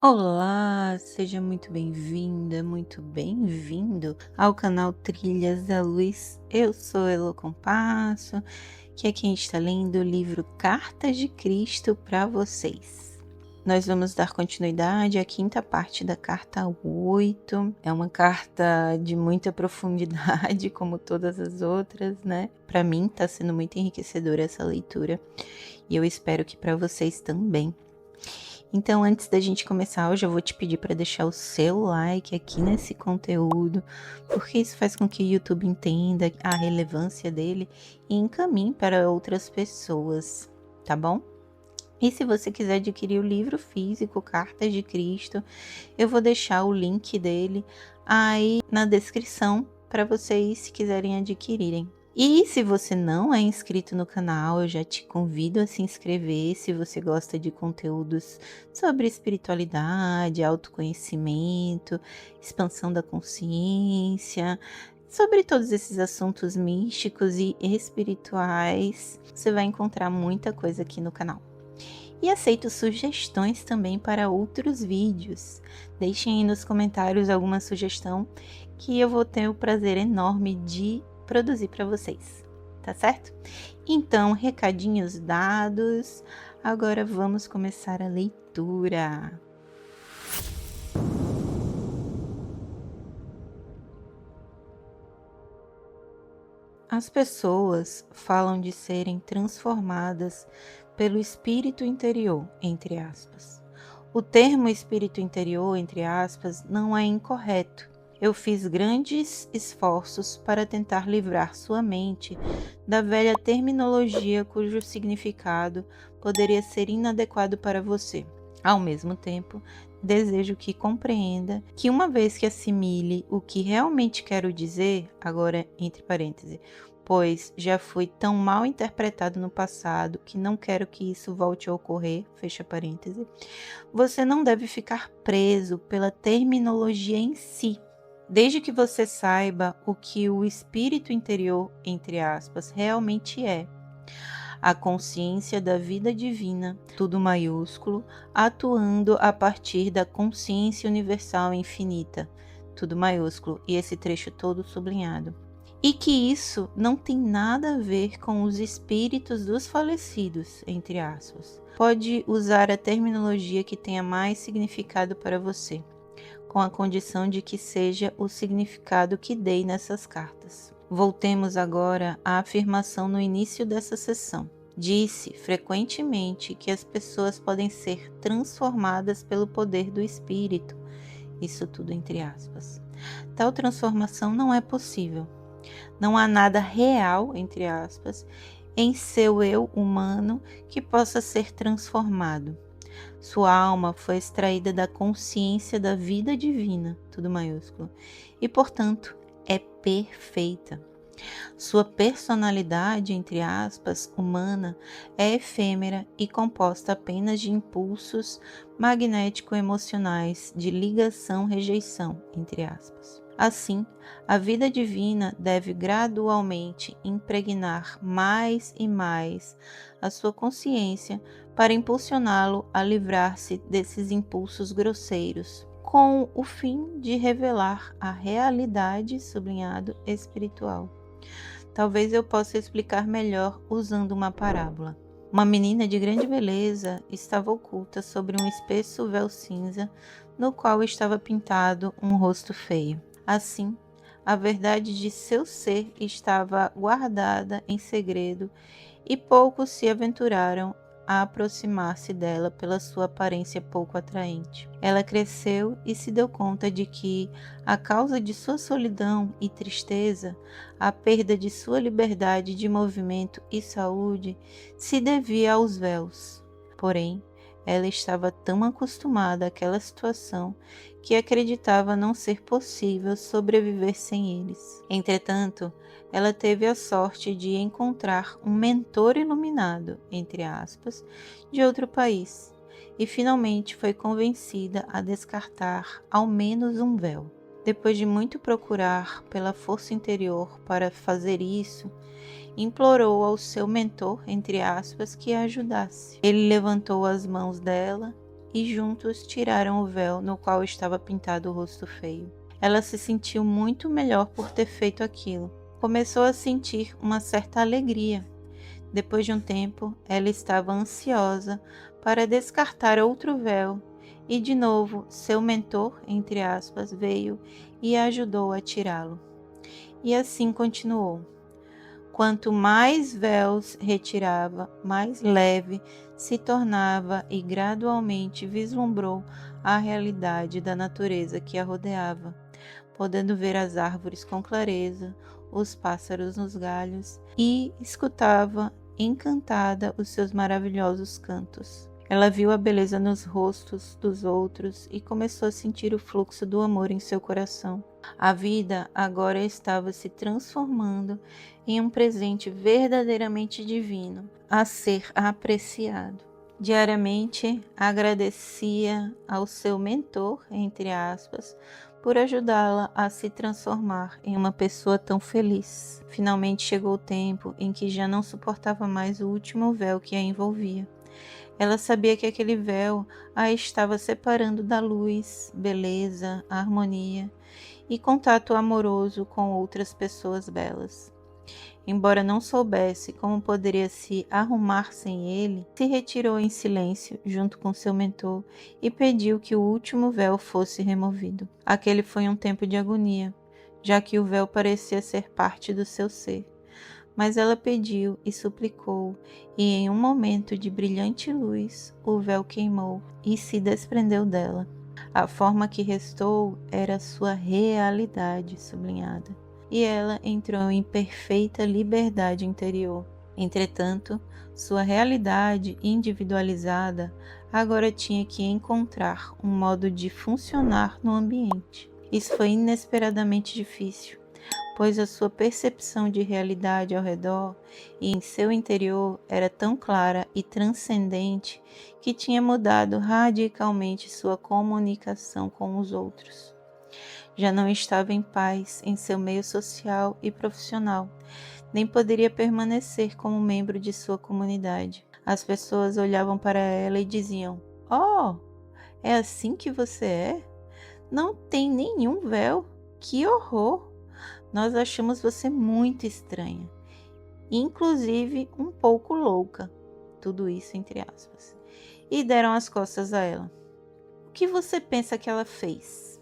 Olá, seja muito bem-vinda, muito bem-vindo ao canal Trilhas da Luz. Eu sou Elo Compasso, que é quem está lendo o livro Cartas de Cristo para vocês. Nós vamos dar continuidade à quinta parte da carta 8. É uma carta de muita profundidade, como todas as outras, né? Para mim está sendo muito enriquecedora essa leitura e eu espero que para vocês também. Então, antes da gente começar, eu já vou te pedir para deixar o seu like aqui nesse conteúdo, porque isso faz com que o YouTube entenda a relevância dele e encaminhe para outras pessoas, tá bom? E se você quiser adquirir o livro físico Cartas de Cristo, eu vou deixar o link dele aí na descrição para vocês, se quiserem adquirirem. E se você não é inscrito no canal, eu já te convido a se inscrever se você gosta de conteúdos sobre espiritualidade, autoconhecimento, expansão da consciência, sobre todos esses assuntos místicos e espirituais. Você vai encontrar muita coisa aqui no canal. E aceito sugestões também para outros vídeos. Deixem aí nos comentários alguma sugestão que eu vou ter o prazer enorme de produzir para vocês, tá certo? Então, recadinhos dados, agora vamos começar a leitura. As pessoas falam de serem transformadas pelo espírito interior, entre aspas. O termo espírito interior, entre aspas, não é incorreto. Eu fiz grandes esforços para tentar livrar sua mente da velha terminologia cujo significado poderia ser inadequado para você. Ao mesmo tempo, desejo que compreenda que uma vez que assimile o que realmente quero dizer, agora entre parênteses, pois já foi tão mal interpretado no passado que não quero que isso volte a ocorrer, fecha parênteses, você não deve ficar preso pela terminologia em si. Desde que você saiba o que o espírito interior, entre aspas, realmente é. A consciência da vida divina, tudo maiúsculo, atuando a partir da consciência universal infinita, tudo maiúsculo, e esse trecho todo sublinhado. E que isso não tem nada a ver com os espíritos dos falecidos, entre aspas. Pode usar a terminologia que tenha mais significado para você, com a condição de que seja o significado que dei nessas cartas. Voltemos agora à afirmação no início dessa sessão. Disse frequentemente que as pessoas podem ser transformadas pelo poder do espírito, isso tudo entre aspas. Tal transformação não é possível. Não há nada real, entre aspas, em seu eu humano que possa ser transformado. Sua alma foi extraída da consciência da vida divina, tudo maiúsculo, e, portanto, é perfeita. Sua personalidade, entre aspas, humana, é efêmera e composta apenas de impulsos magnético-emocionais de ligação-rejeição, entre aspas. Assim, a vida divina deve gradualmente impregnar mais e mais a sua consciência para impulsioná-lo a livrar-se desses impulsos grosseiros, com o fim de revelar a realidade, sublinhado, espiritual. Talvez eu possa explicar melhor usando uma parábola. Uma menina de grande beleza estava oculta sobre um espesso véu cinza, no qual estava pintado um rosto feio. Assim, a verdade de seu ser estava guardada em segredo e poucos se aventuraram a aproximar-se dela pela sua aparência pouco atraente. Ela cresceu e se deu conta de que, a causa de sua solidão e tristeza, a perda de sua liberdade de movimento e saúde se devia aos véus. Porém, ela estava tão acostumada àquela situação que acreditava não ser possível sobreviver sem eles. Entretanto, ela teve a sorte de encontrar um mentor iluminado, entre aspas, de outro país, e finalmente foi convencida a descartar ao menos um véu. Depois de muito procurar pela força interior para fazer isso, implorou ao seu mentor, entre aspas, que a ajudasse. Ele levantou as mãos dela e juntos tiraram o véu no qual estava pintado o rosto feio. Ela se sentiu muito melhor por ter feito aquilo. Começou a sentir uma certa alegria. Depois de um tempo, ela estava ansiosa para descartar outro véu e de novo seu mentor, entre aspas, veio e a ajudou a tirá-lo. E assim continuou. Quanto mais véus retirava, mais leve se tornava e gradualmente vislumbrou a realidade da natureza que a rodeava, podendo ver as árvores com clareza, os pássaros nos galhos e escutava encantada os seus maravilhosos cantos. Ela viu a beleza nos rostos dos outros e começou a sentir o fluxo do amor em seu coração. A vida agora estava se transformando em um presente verdadeiramente divino, a ser apreciado. Diariamente agradecia ao seu mentor, entre aspas, por ajudá-la a se transformar em uma pessoa tão feliz. Finalmente chegou o tempo em que já não suportava mais o último véu que a envolvia. Ela sabia que aquele véu a estava separando da luz, beleza, harmonia e contato amoroso com outras pessoas belas. Embora não soubesse como poderia se arrumar sem ele, se retirou em silêncio junto com seu mentor e pediu que o último véu fosse removido. Aquele foi um tempo de agonia, já que o véu parecia ser parte do seu ser. Mas ela pediu e suplicou, e em um momento de brilhante luz, o véu queimou e se desprendeu dela. A forma que restou era sua realidade sublinhada, e ela entrou em perfeita liberdade interior. Entretanto, sua realidade individualizada agora tinha que encontrar um modo de funcionar no ambiente. Isso foi inesperadamente difícil, pois a sua percepção de realidade ao redor e em seu interior era tão clara e transcendente que tinha mudado radicalmente sua comunicação com os outros. Já não estava em paz em seu meio social e profissional, nem poderia permanecer como membro de sua comunidade. As pessoas olhavam para ela e diziam: "Oh, é assim que você é? Não tem nenhum véu? Que horror! Nós achamos você muito estranha, inclusive um pouco louca." Tudo isso entre aspas. E deram as costas a ela. O que você pensa que ela fez?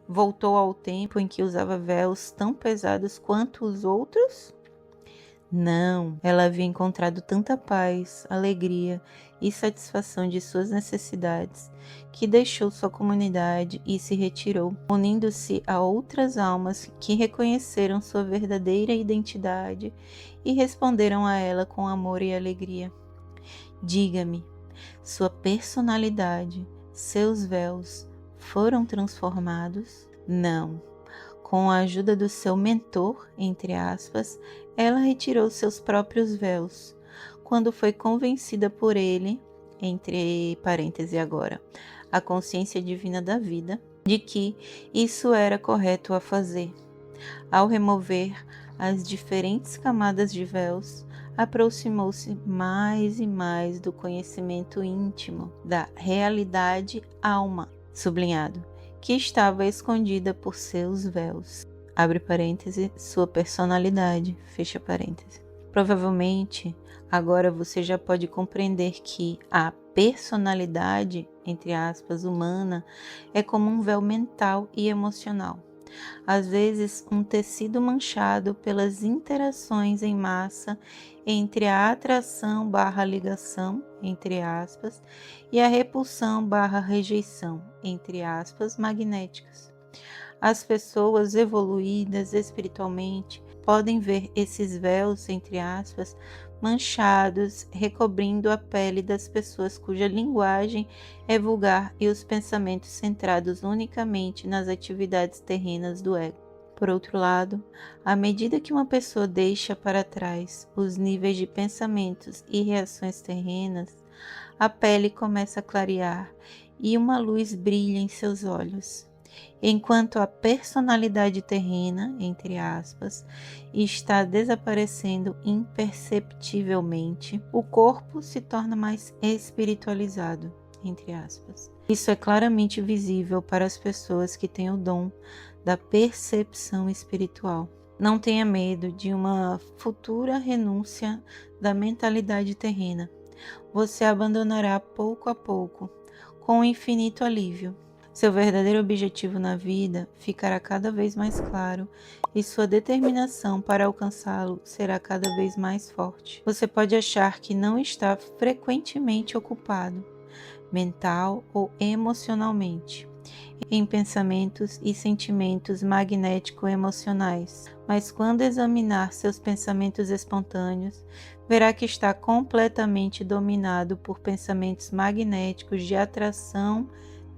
Voltou ao tempo em que usava véus tão pesados quanto os outros? Não, ela havia encontrado tanta paz, alegria e satisfação de suas necessidades que deixou sua comunidade e se retirou, unindo-se a outras almas que reconheceram sua verdadeira identidade e responderam a ela com amor e alegria. Diga-me, sua personalidade, seus véus foram transformados? Não. Com a ajuda do seu mentor, entre aspas, ela retirou seus próprios véus, quando foi convencida por ele, entre parênteses agora, a consciência divina da vida, de que isso era correto a fazer. Ao remover as diferentes camadas de véus, aproximou-se mais e mais do conhecimento íntimo da realidade alma, sublinhado, que estava escondida por seus véus. Abre parêntese, sua personalidade, fecha parêntese. Provavelmente, agora você já pode compreender que a personalidade, entre aspas, humana, é como um véu mental e emocional. Às vezes, um tecido manchado pelas interações em massa entre a atração / ligação, entre aspas, e a repulsão / rejeição, entre aspas, magnéticas. As pessoas evoluídas espiritualmente podem ver esses véus, entre aspas, manchados, recobrindo a pele das pessoas cuja linguagem é vulgar e os pensamentos centrados unicamente nas atividades terrenas do ego. Por outro lado, à medida que uma pessoa deixa para trás os níveis de pensamentos e reações terrenas, a pele começa a clarear e uma luz brilha em seus olhos. Enquanto a personalidade terrena, entre aspas, está desaparecendo imperceptivelmente, o corpo se torna mais espiritualizado, entre aspas. Isso é claramente visível para as pessoas que têm o dom da percepção espiritual. Não tenha medo de uma futura renúncia da mentalidade terrena. Você abandonará pouco a pouco, com um infinito alívio. Seu verdadeiro objetivo na vida ficará cada vez mais claro e sua determinação para alcançá-lo será cada vez mais forte. Você pode achar que não está frequentemente ocupado, mental ou emocionalmente, em pensamentos e sentimentos magnético-emocionais, mas quando examinar seus pensamentos espontâneos, verá que está completamente dominado por pensamentos magnéticos de atração,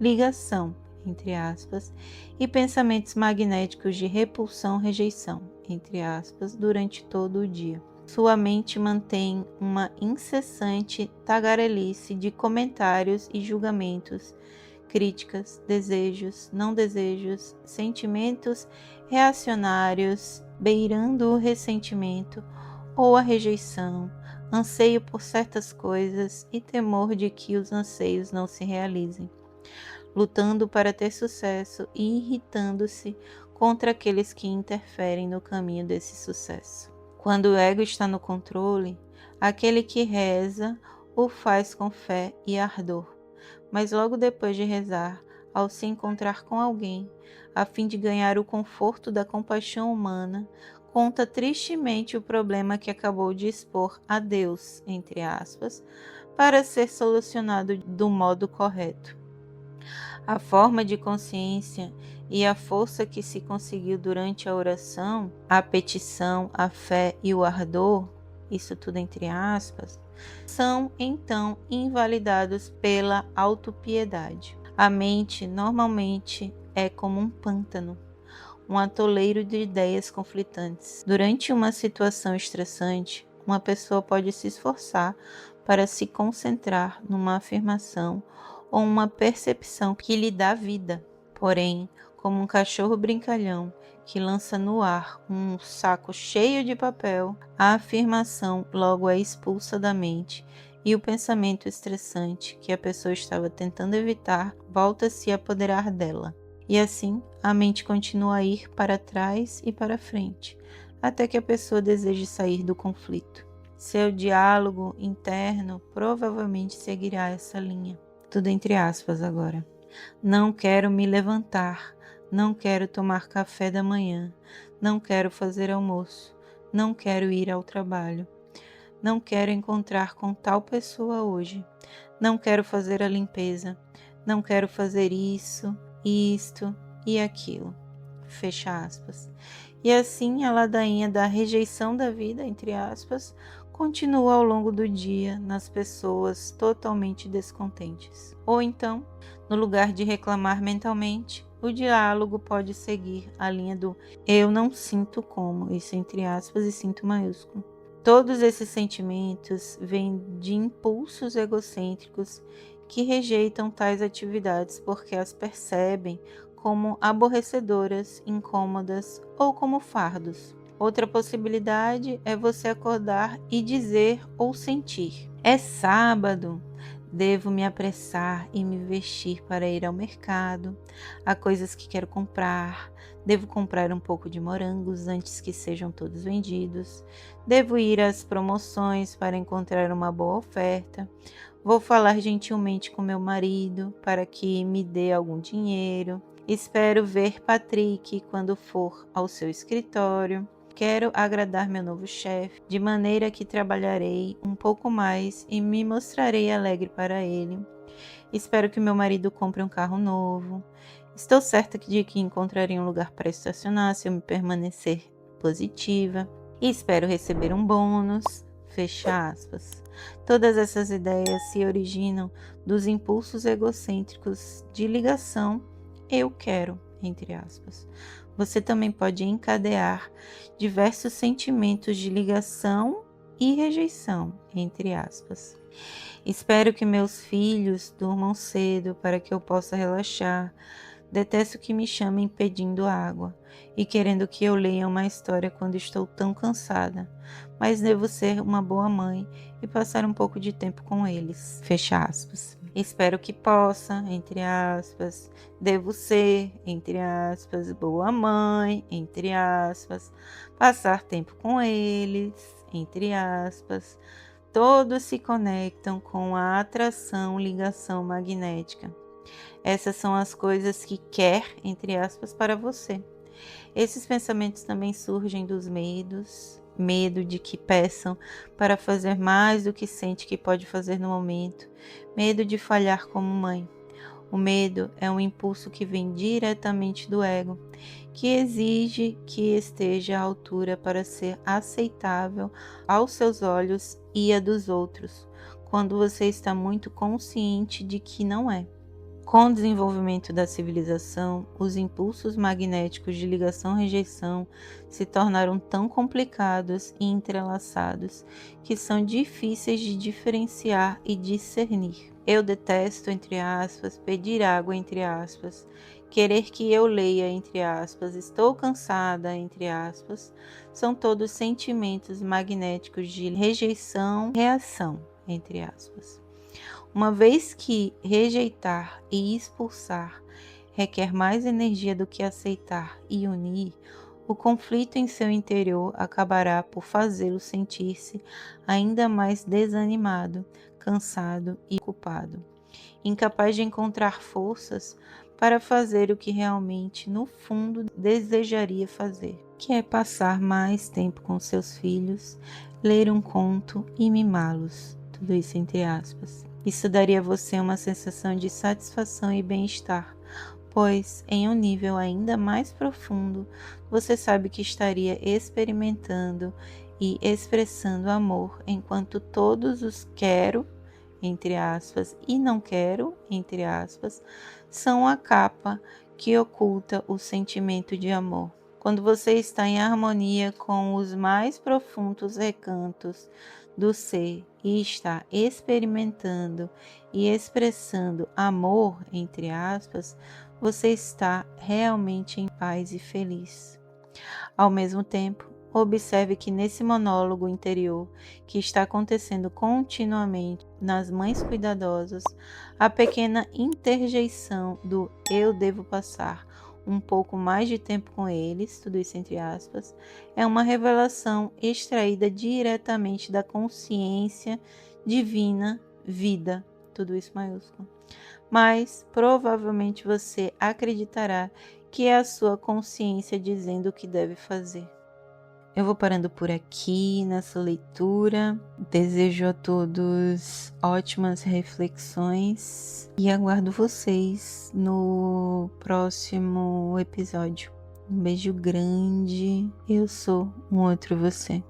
ligação, entre aspas, e pensamentos magnéticos de repulsão, rejeição, entre aspas, durante todo o dia. Sua mente mantém uma incessante tagarelice de comentários e julgamentos, críticas, desejos, não desejos, sentimentos reacionários, beirando o ressentimento ou a rejeição, anseio por certas coisas e temor de que os anseios não se realizem, lutando para ter sucesso e irritando-se contra aqueles que interferem no caminho desse sucesso. Quando o ego está no controle, aquele que reza o faz com fé e ardor, mas logo depois de rezar, ao se encontrar com alguém, a fim de ganhar o conforto da compaixão humana, conta tristemente o problema que acabou de expor a Deus, entre aspas, para ser solucionado do modo correto. A forma de consciência e a força que se conseguiu durante a oração, a petição, a fé e o ardor, isso tudo entre aspas, são então invalidados pela autopiedade. A mente normalmente é como um pântano, um atoleiro de ideias conflitantes. Durante uma situação estressante, uma pessoa pode se esforçar para se concentrar numa afirmação ou uma percepção que lhe dá vida. Porém, como um cachorro brincalhão que lança no ar um saco cheio de papel, a afirmação logo é expulsa da mente e o pensamento estressante que a pessoa estava tentando evitar volta a se apoderar dela. E assim, a mente continua a ir para trás e para frente, até que a pessoa deseje sair do conflito. Seu diálogo interno provavelmente seguirá essa linha. Tudo entre aspas agora. Não quero me levantar, não quero tomar café da manhã, não quero fazer almoço, não quero ir ao trabalho, não quero encontrar com tal pessoa hoje, não quero fazer a limpeza, não quero fazer isso, isto e aquilo. Fecha aspas. E assim a ladainha da rejeição da vida, entre aspas, continua ao longo do dia nas pessoas totalmente descontentes. Ou então, no lugar de reclamar mentalmente, o diálogo pode seguir a linha do eu não sinto como, isso entre aspas e sinto maiúsculo. Todos esses sentimentos vêm de impulsos egocêntricos que rejeitam tais atividades porque as percebem como aborrecedoras, incômodas ou como fardos. Outra possibilidade é você acordar e dizer ou sentir: é sábado, devo me apressar e me vestir para ir ao mercado, há coisas que quero comprar, devo comprar um pouco de morangos antes que sejam todos vendidos, devo ir às promoções para encontrar uma boa oferta, vou falar gentilmente com meu marido para que me dê algum dinheiro, espero ver Patrick quando for ao seu escritório. Quero agradar meu novo chefe, de maneira que trabalharei um pouco mais e me mostrarei alegre para ele. Espero que meu marido compre um carro novo. Estou certa de que encontrarei um lugar para estacionar se eu me permanecer positiva. E espero receber um bônus. Fecha aspas. Todas essas ideias se originam dos impulsos egocêntricos de ligação eu quero, entre aspas. Você também pode encadear diversos sentimentos de ligação e rejeição, entre aspas. Espero que meus filhos durmam cedo para que eu possa relaxar. Detesto que me chamem pedindo água e querendo que eu leia uma história quando estou tão cansada, mas devo ser uma boa mãe e passar um pouco de tempo com eles. Fecha aspas. espero que possa, entre aspas, devo ser, entre aspas, boa mãe, entre aspas, passar tempo com eles, entre aspas. Todos se conectam com a atração, ligação magnética. Essas são as coisas que quer, entre aspas, para você. Esses pensamentos também surgem dos medos, medo de que peçam para fazer mais do que sente que pode fazer no momento, medo de falhar como mãe. O medo é um impulso que vem diretamente do ego, que exige que esteja à altura para ser aceitável aos seus olhos e a dos outros, quando você está muito consciente de que não é. Com o desenvolvimento da civilização, os impulsos magnéticos de ligação-rejeição se tornaram tão complicados e entrelaçados que são difíceis de diferenciar e discernir. Eu detesto, entre aspas, pedir água, entre aspas, querer que eu leia, entre aspas, estou cansada, entre aspas, são todos sentimentos magnéticos de rejeição, reação, entre aspas. Uma vez que rejeitar e expulsar requer mais energia do que aceitar e unir, o conflito em seu interior acabará por fazê-lo sentir-se ainda mais desanimado, cansado e culpado, incapaz de encontrar forças para fazer o que realmente, no fundo, desejaria fazer, que é passar mais tempo com seus filhos, ler um conto e mimá-los. Tudo isso entre aspas. Isso daria a você uma sensação de satisfação e bem-estar, pois, em um nível ainda mais profundo, você sabe que estaria experimentando e expressando amor, enquanto todos os quero, entre aspas, e não quero, entre aspas, são a capa que oculta o sentimento de amor. Quando você está em harmonia com os mais profundos recantos do ser e está experimentando e expressando amor, entre aspas, você está realmente em paz e feliz. Ao mesmo tempo, observe que nesse monólogo interior que está acontecendo continuamente nas mães cuidadosas, a pequena interjeição do eu devo passar um pouco mais de tempo com eles, tudo isso entre aspas, é uma revelação extraída diretamente da consciência divina vida, tudo isso maiúsculo. Mas provavelmente você acreditará que é a sua consciência dizendo o que deve fazer. Eu vou parando por aqui nessa leitura. Desejo a todos ótimas reflexões e aguardo vocês no próximo episódio. Um beijo grande. Eu sou um outro você.